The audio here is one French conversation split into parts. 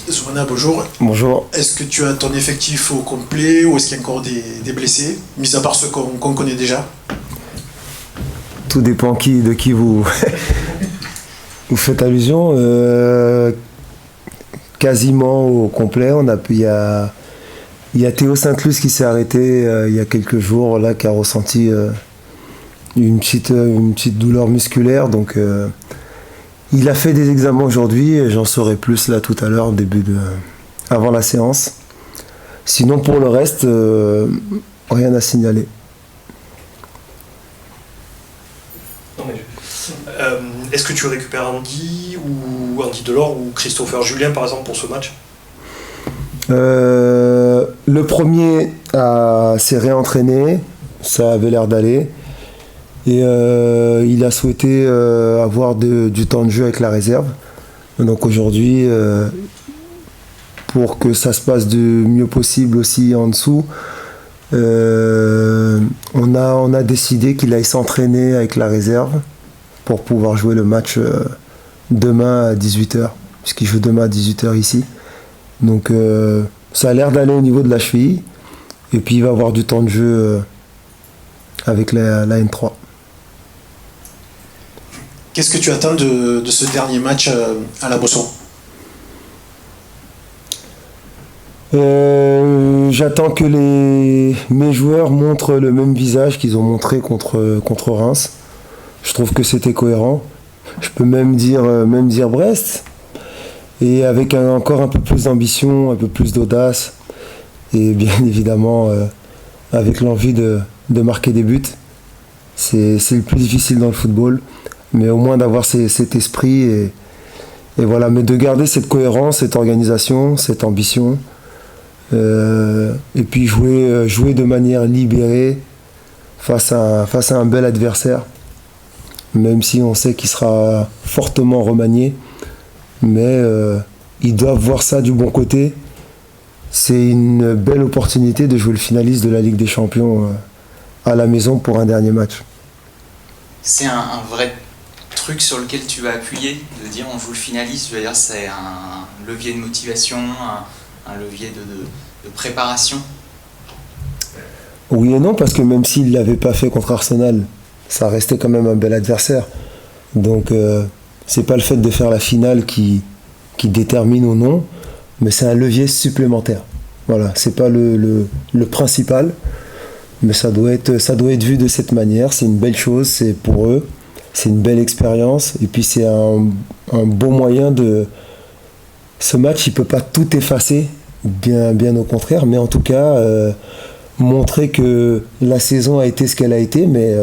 Zoumana, bonjour. Bonjour. Est-ce que tu as ton effectif au complet ou est-ce qu'il y a encore des blessés, mis à part ceux qu'on connaît déjà? Tout dépend de qui vous, vous faites allusion. Quasiment au complet. Il y a Théo Sainte-Luce qui s'est arrêté il y a quelques jours, là, qui a ressenti une petite douleur musculaire. Donc, il a fait des examens aujourd'hui et j'en saurai plus là tout à l'heure, avant la séance. Sinon, pour le reste, rien à signaler. Est-ce que tu récupères Andy ou Andy Delors ou Christopher Julien par exemple pour ce match? Le premier s'est réentraîné, ça avait l'air d'aller. Et il a souhaité avoir du temps de jeu avec la réserve. Donc aujourd'hui, pour que ça se passe du mieux possible aussi en dessous, on a décidé qu'il aille s'entraîner avec la réserve pour pouvoir jouer le match demain à 18h, puisqu'il joue demain à 18h ici. Donc ça a l'air d'aller au niveau de la cheville, et puis il va avoir du temps de jeu avec la N3. Qu'est-ce que tu attends de ce dernier match à la Bosson? J'attends que mes joueurs montrent le même visage qu'ils ont montré contre Reims. Je trouve que c'était cohérent. Je peux même dire Brest. Et avec encore un peu plus d'ambition, un peu plus d'audace. Et bien évidemment, avec l'envie de marquer des buts. C'est le plus difficile dans le football. Mais au moins d'avoir cet esprit et voilà, mais de garder cette cohérence, cette organisation, cette ambition, et puis jouer de manière libérée face à un bel adversaire, même si on sait qu'il sera fortement remanié, mais ils doivent voir ça du bon côté. C'est une belle opportunité de jouer le finaliste de la Ligue des Champions à la maison pour un dernier match. C'est un vrai truc sur lequel tu vas appuyer, de dire on joue le finaliste, je veux dire c'est un levier de motivation, un levier de préparation. Oui et non, parce que même s'il ne l'avait pas fait contre Arsenal, ça restait quand même un bel adversaire. Donc c'est pas le fait de faire la finale qui détermine ou non, mais c'est un levier supplémentaire. Voilà, c'est pas le principal, mais ça doit être vu de cette manière. C'est une belle chose, c'est pour eux. C'est une belle expérience et puis c'est un bon moyen de... Ce match, il ne peut pas tout effacer, bien au contraire, mais en tout cas, montrer que la saison a été ce qu'elle a été, mais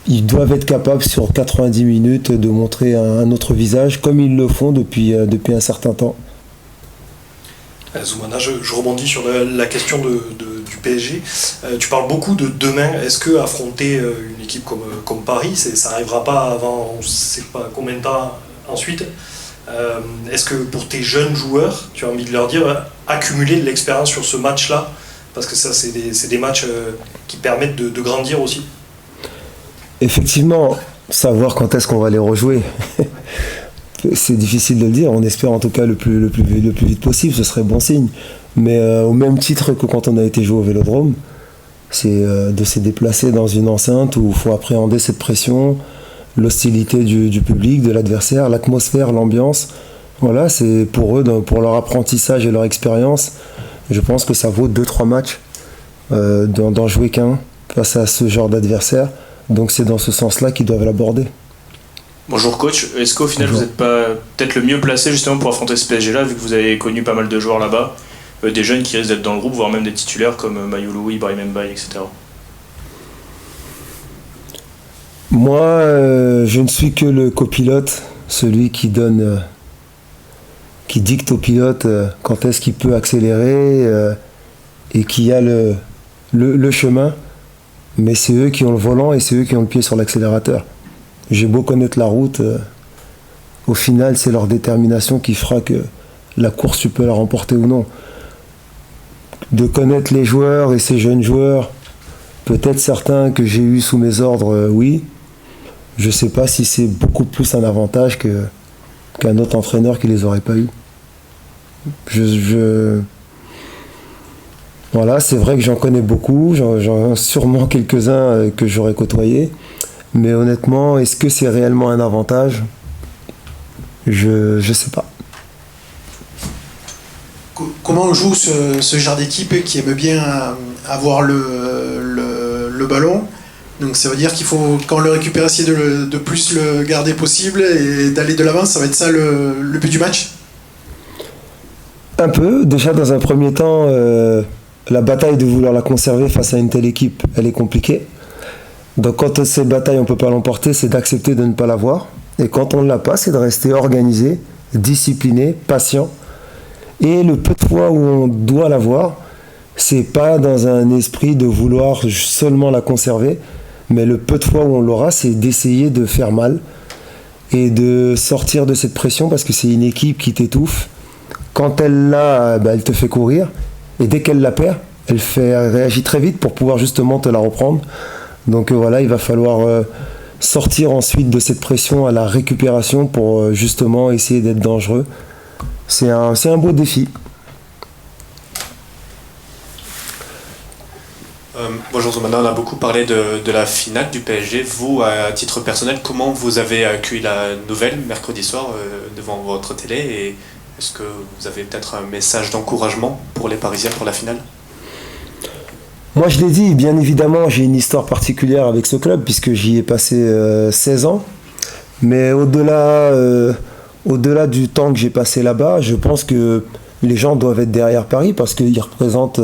ils doivent être capables sur 90 minutes de montrer un autre visage, comme ils le font depuis un certain temps. Zoumana, je rebondis sur la question du PSG. Tu parles beaucoup de demain. Est-ce que affronter une équipe comme Paris, ça n'arrivera pas avant, on ne sait pas combien de temps ensuite? Est-ce que pour tes jeunes joueurs, tu as envie de leur dire accumuler de l'expérience sur ce match-là? Parce que ça, c'est des matchs qui permettent de grandir aussi. Effectivement, savoir quand est-ce qu'on va les rejouer. C'est difficile de le dire, on espère en tout cas le plus vite possible, ce serait bon signe. Mais au même titre que quand on a été joué au Vélodrome, c'est de se déplacer dans une enceinte où il faut appréhender cette pression, l'hostilité du public, de l'adversaire, l'atmosphère, l'ambiance. Voilà, c'est pour eux, pour leur apprentissage et leur expérience, je pense que ça vaut 2-3 matchs d'en jouer qu'un face à ce genre d'adversaire. Donc c'est dans ce sens-là qu'ils doivent l'aborder. Bonjour coach, est-ce qu'au final vous n'êtes pas peut-être le mieux placé justement pour affronter ce PSG-là, vu que vous avez connu pas mal de joueurs là-bas, des jeunes qui risquent d'être dans le groupe, voire même des titulaires comme Mayulu, Ibrahim Mbaye, etc. Moi, je ne suis que le copilote, celui qui dicte au pilote quand est-ce qu'il peut accélérer et qui a le chemin, mais c'est eux qui ont le volant et c'est eux qui ont le pied sur l'accélérateur. J'ai beau connaître la route, au final c'est leur détermination qui fera que la course tu peux la remporter ou non. De connaître les joueurs et ces jeunes joueurs, peut-être certains que j'ai eus sous mes ordres, oui. Je ne sais pas si c'est beaucoup plus un avantage qu'un autre entraîneur qui ne les aurait pas eus. Voilà, c'est vrai que j'en connais beaucoup, j'en sûrement quelques-uns que j'aurais côtoyés, mais honnêtement, est-ce que c'est réellement un avantage? Je sais pas. Comment on joue ce genre d'équipe qui aime bien avoir le ballon? Donc ça veut dire qu'il faut, quand on le récupère, essayer de plus le garder possible et d'aller de l'avant. Ça va être ça le but du match? Un peu. Déjà, dans un premier temps, la bataille de vouloir la conserver face à une telle équipe, elle est compliquée. Donc quand cette bataille, on ne peut pas l'emporter, c'est d'accepter de ne pas l'avoir. Et quand on ne l'a pas, c'est de rester organisé, discipliné, patient. Et le peu de fois où on doit l'avoir, c'est pas dans un esprit de vouloir seulement la conserver, mais le peu de fois où on l'aura, c'est d'essayer de faire mal et de sortir de cette pression parce que c'est une équipe qui t'étouffe. Quand elle l'a, elle te fait courir et dès qu'elle la perd, elle réagit très vite pour pouvoir justement te la reprendre. Donc voilà, il va falloir sortir ensuite de cette pression à la récupération pour justement essayer d'être dangereux. C'est un beau défi. Bonjour Zomana, on a beaucoup parlé de la finale du PSG. Vous, à titre personnel, comment vous avez accueilli la nouvelle mercredi soir devant votre télé et est-ce que vous avez peut-être un message d'encouragement pour les Parisiens pour la finale? Moi je l'ai dit, bien évidemment j'ai une histoire particulière avec ce club puisque j'y ai passé 16 ans. Mais au-delà du temps que j'ai passé là-bas, je pense que les gens doivent être derrière Paris parce qu'ils représentent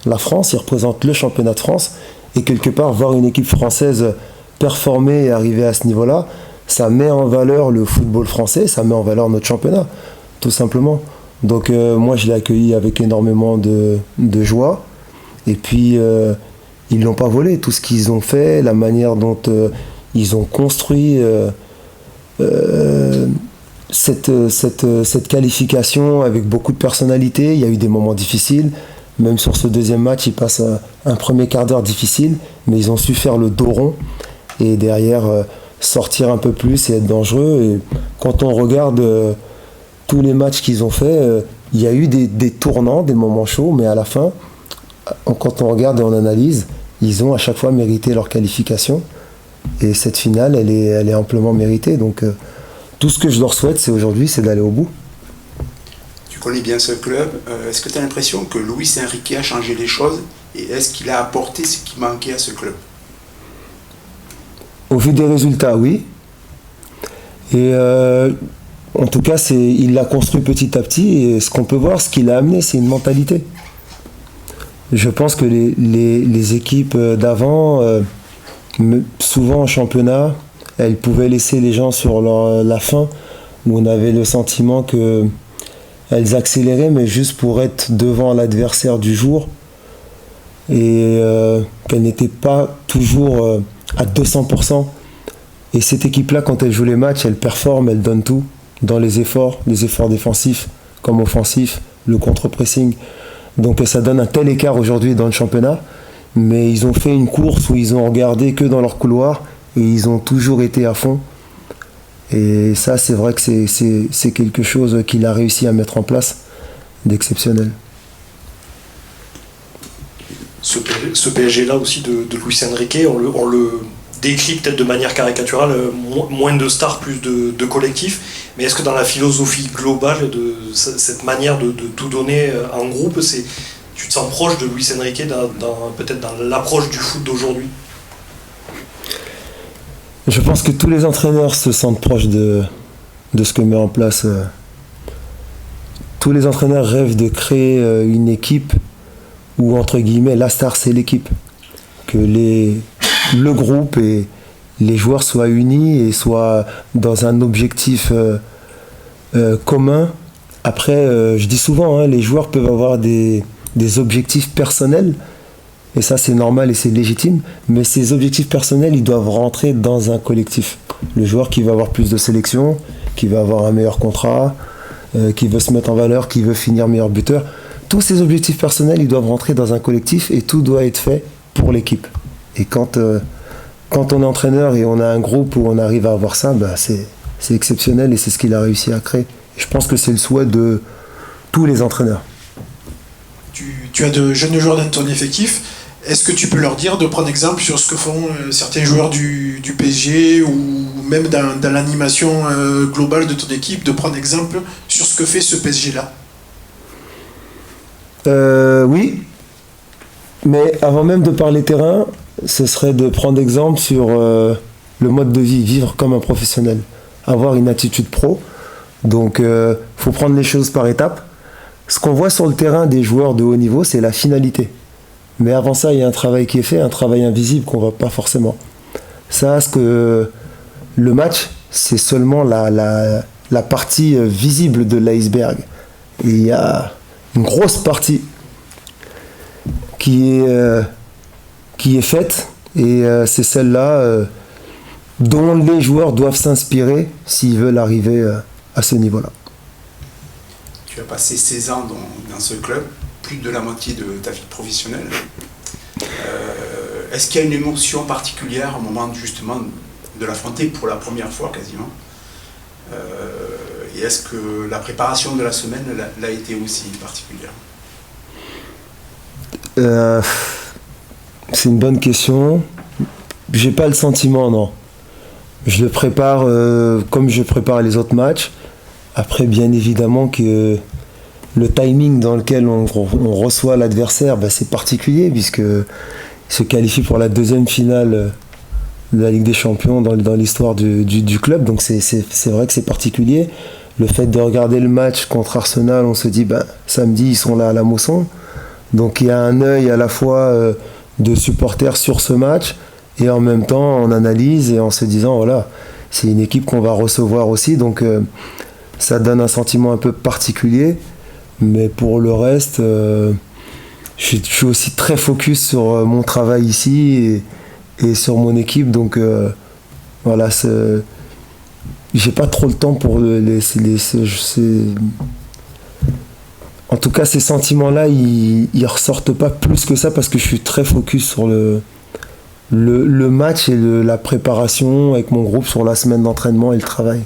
la France, ils représentent le championnat de France. Et quelque part, voir une équipe française performer et arriver à ce niveau-là, ça met en valeur le football français, ça met en valeur notre championnat, tout simplement. Donc moi, je l'ai accueilli avec énormément de joie. Et puis, ils ne l'ont pas volé. Tout ce qu'ils ont fait, la manière dont ils ont construit cette qualification avec beaucoup de personnalité. Il y a eu des moments difficiles. Même sur ce deuxième match, ils passent un premier quart d'heure difficile, mais ils ont su faire le dos rond et derrière sortir un peu plus et être dangereux. Et quand on regarde tous les matchs qu'ils ont fait, il y a eu des tournants, des moments chauds, mais à la fin, quand on regarde et on analyse, ils ont à chaque fois mérité leur qualification. Et cette finale, elle est amplement méritée. Donc tout ce que je leur souhaite, c'est aujourd'hui, c'est d'aller au bout. Tu connais bien ce club. Est-ce que tu as l'impression que Luis Enrique a changé les choses et est-ce qu'il a apporté ce qui manquait à ce club? Au vu des résultats, oui. Et en tout cas, il l'a construit petit à petit et ce qu'on peut voir, ce qu'il a amené, c'est une mentalité. Je pense que les équipes d'avant, souvent en championnat, elles pouvaient laisser les gens sur la fin, où on avait le sentiment qu'elles accéléraient, mais juste pour être devant l'adversaire du jour, et qu'elles n'étaient pas toujours à 200%. Et cette équipe-là, quand elle joue les matchs, elle performe, elle donne tout, dans les efforts défensifs comme offensifs, le contre-pressing. Donc ça donne un tel écart aujourd'hui dans le championnat, mais ils ont fait une course où ils ont regardé que dans leur couloir et ils ont toujours été à fond. Et ça, c'est vrai que c'est quelque chose qu'il a réussi à mettre en place d'exceptionnel. Ce PSG-là aussi de Luis Enrique, on le décrit peut-être de manière caricaturale, moins de stars, plus de collectifs. Mais est-ce que dans la philosophie globale de cette manière de tout donner en groupe, tu te sens proche de Luis Enrique peut-être dans l'approche du foot d'aujourd'hui? Je pense que tous les entraîneurs se sentent proches de ce que met en place. Tous les entraîneurs rêvent de créer une équipe où, entre guillemets, la star, c'est l'équipe. Que le groupe et les joueurs soient unis et soient dans un objectif commun. Après, je dis souvent, les joueurs peuvent avoir des objectifs personnels, et ça c'est normal et c'est légitime, mais ces objectifs personnels, ils doivent rentrer dans un collectif. Le joueur qui veut avoir plus de sélection, qui veut avoir un meilleur contrat, qui veut se mettre en valeur, qui veut finir meilleur buteur, tous ces objectifs personnels, ils doivent rentrer dans un collectif et tout doit être fait pour l'équipe. Et quand on est entraîneur et on a un groupe où on arrive à avoir ça, c'est exceptionnel et c'est ce qu'il a réussi à créer. Et je pense que c'est le souhait de tous les entraîneurs. Tu as de jeunes joueurs dans ton effectif. Est-ce que tu peux leur dire de prendre exemple sur ce que font certains joueurs du PSG ou même dans l'animation globale de ton équipe, de prendre exemple sur ce que fait ce PSG-là? Oui, mais avant même de parler terrain, ce serait de prendre exemple sur le mode de vie, vivre comme un professionnel, avoir une attitude pro. Donc, faut prendre les choses par étapes. Ce qu'on voit sur le terrain des joueurs de haut niveau, c'est la finalité. Mais avant ça, il y a un travail qui est fait, un travail invisible qu'on ne voit pas forcément. Ça, le match, c'est seulement la partie visible de l'iceberg. Et il y a une grosse partie qui est faite, et c'est celle-là dont les joueurs doivent s'inspirer s'ils veulent arriver à ce niveau-là. Tu as passé 16 ans dans ce club, plus de la moitié de ta vie professionnelle. Est-ce qu'il y a une émotion particulière au moment justement de l'affronter pour la première fois quasiment, et est-ce que la préparation de la semaine l'a été aussi particulière? C'est une bonne question. J'ai pas le sentiment, non. Je le prépare comme je prépare les autres matchs. Après, bien évidemment que le timing dans lequel on reçoit l'adversaire, c'est particulier puisque il se qualifie pour la deuxième finale de la Ligue des Champions dans l'histoire du club. Donc c'est vrai que c'est particulier. Le fait de regarder le match contre Arsenal, on se dit samedi ils sont là à la Mosson. Donc il y a un œil à la fois de supporters sur ce match et en même temps on analyse et en se disant voilà, c'est une équipe qu'on va recevoir aussi. Donc ça donne un sentiment un peu particulier. Mais pour le reste, je suis aussi très focus sur mon travail ici et sur mon équipe. Donc voilà, j'ai pas trop le temps pour en tout cas, ces sentiments-là, ils ressortent pas plus que ça parce que je suis très focus sur le match et la préparation avec mon groupe sur la semaine d'entraînement et le travail.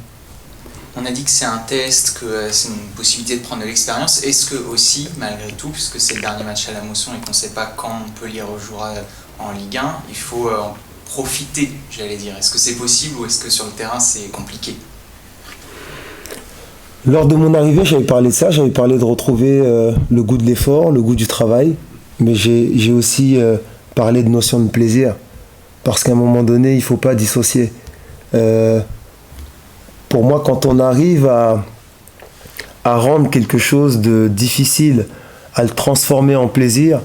On a dit que c'est un test, que c'est une possibilité de prendre de l'expérience. Est-ce que aussi, malgré tout, puisque c'est le dernier match à la Mosson et qu'on ne sait pas quand Montpellier rejouera en Ligue 1, il faut en profiter, j'allais dire. Est-ce que c'est possible ou est-ce que sur le terrain c'est compliqué? Lors de mon arrivée, j'avais parlé de ça, j'avais parlé de retrouver le goût de l'effort, le goût du travail, mais j'ai aussi parlé de notion de plaisir, parce qu'à un moment donné, il ne faut pas dissocier. Pour moi, quand on arrive à rendre quelque chose de difficile, à le transformer en plaisir,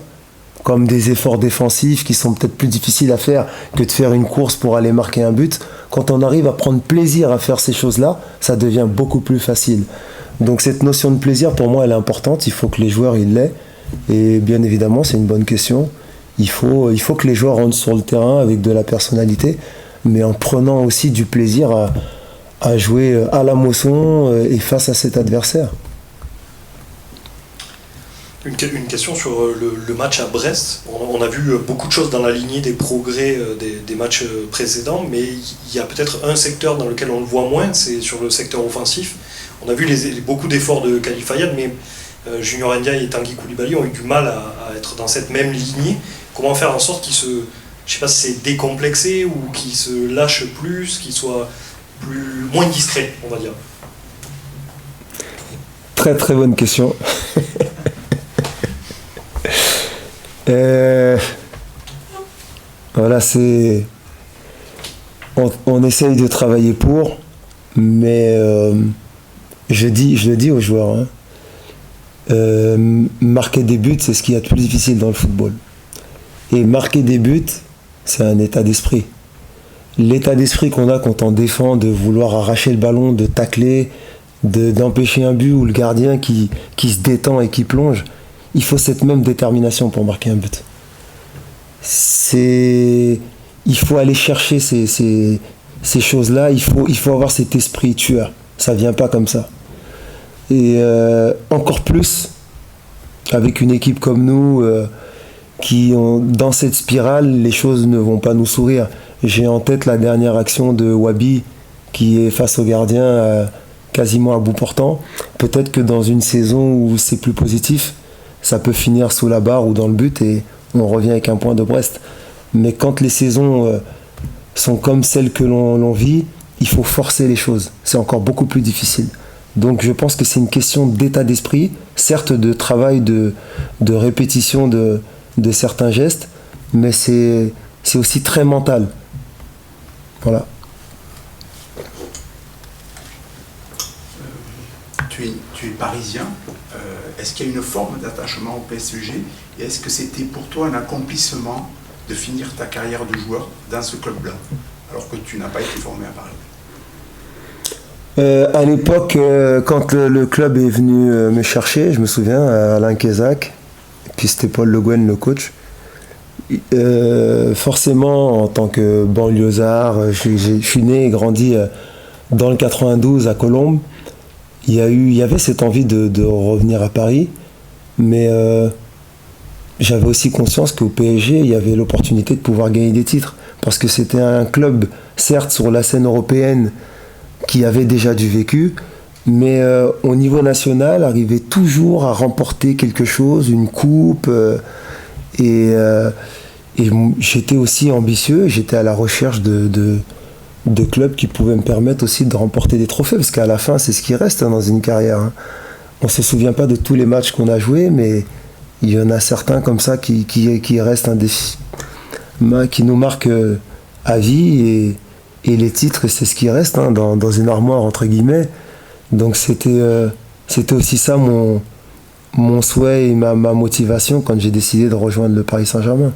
comme des efforts défensifs qui sont peut-être plus difficiles à faire que de faire une course pour aller marquer un but, quand on arrive à prendre plaisir à faire ces choses-là, ça devient beaucoup plus facile. Donc cette notion de plaisir, pour moi, elle est importante, il faut que les joueurs ils l'aient. Et bien évidemment, c'est une bonne question. Il faut que les joueurs rentrent sur le terrain avec de la personnalité, mais en prenant aussi du plaisir à jouer à la Mosson et face à cet adversaire. Une question sur le match à Brest. On a vu beaucoup de choses dans la lignée des progrès des matchs précédents, mais il y a peut-être un secteur dans lequel on le voit moins, c'est sur le secteur offensif. On a vu beaucoup d'efforts de Khalil Fayad, mais Junior Ndiaye et Tanguy Koulibaly ont eu du mal à être dans cette même lignée. Comment faire en sorte qu'ils je sais pas si c'est décomplexé ou qu'ils se lâchent plus, qu'ils soient moins discrets, on va dire. Très très bonne question. Voilà, on essaye de travailler pour, mais je le dis aux joueurs, marquer des buts, c'est ce qu'il y a de plus difficile dans le football. Et marquer des buts, c'est un état d'esprit. L'état d'esprit qu'on a quand on défend, de vouloir arracher le ballon, de tacler, d'empêcher un but, ou le gardien qui se détend et qui plonge, il faut cette même détermination pour marquer un but. Il faut aller chercher ces choses-là, il faut avoir cet esprit tueur. Ça ne vient pas comme ça. Et encore plus avec une équipe comme nous, dans cette spirale, les choses ne vont pas nous sourire. J'ai en tête la dernière action de Wabi qui est face au gardien, quasiment à bout portant. Peut-être que dans une saison où c'est plus positif, ça peut finir sous la barre ou dans le but et on revient avec un point de Brest. Mais quand les saisons sont comme celles que l'on vit, il faut forcer les choses. C'est encore beaucoup plus difficile. Donc je pense que c'est une question d'état d'esprit, certes de travail, de répétition de certains gestes, mais c'est aussi très mental. Voilà. Tu es parisien. Est-ce qu'il y a une forme d'attachement au PSG et est-ce que c'était pour toi un accomplissement de finir ta carrière de joueur dans ce club-là, alors que tu n'as pas été formé à Paris? À l'époque, quand le club est venu me chercher, je me souviens, Alain Kézac, puis c'était Paul Le Guen, le coach. Forcément, en tant que banlieusard, je suis né et grandi dans le 92 à Colombes. Il y avait cette envie de revenir à Paris, mais j'avais aussi conscience qu'au PSG, il y avait l'opportunité de pouvoir gagner des titres, parce que c'était un club, certes, sur la scène européenne, qui avait déjà du vécu, mais au niveau national, arrivait toujours à remporter quelque chose, une coupe, et j'étais aussi ambitieux, j'étais à la recherche de clubs qui pouvaient me permettre aussi de remporter des trophées, parce qu'à la fin, c'est ce qui reste dans une carrière. On ne se souvient pas de tous les matchs qu'on a joués, mais il y en a certains comme ça qui restent un défi, qui nous marquent à vie, et les titres, c'est ce qui reste dans une armoire, entre guillemets. Donc c'était aussi ça mon souhait et ma motivation quand j'ai décidé de rejoindre le Paris Saint-Germain.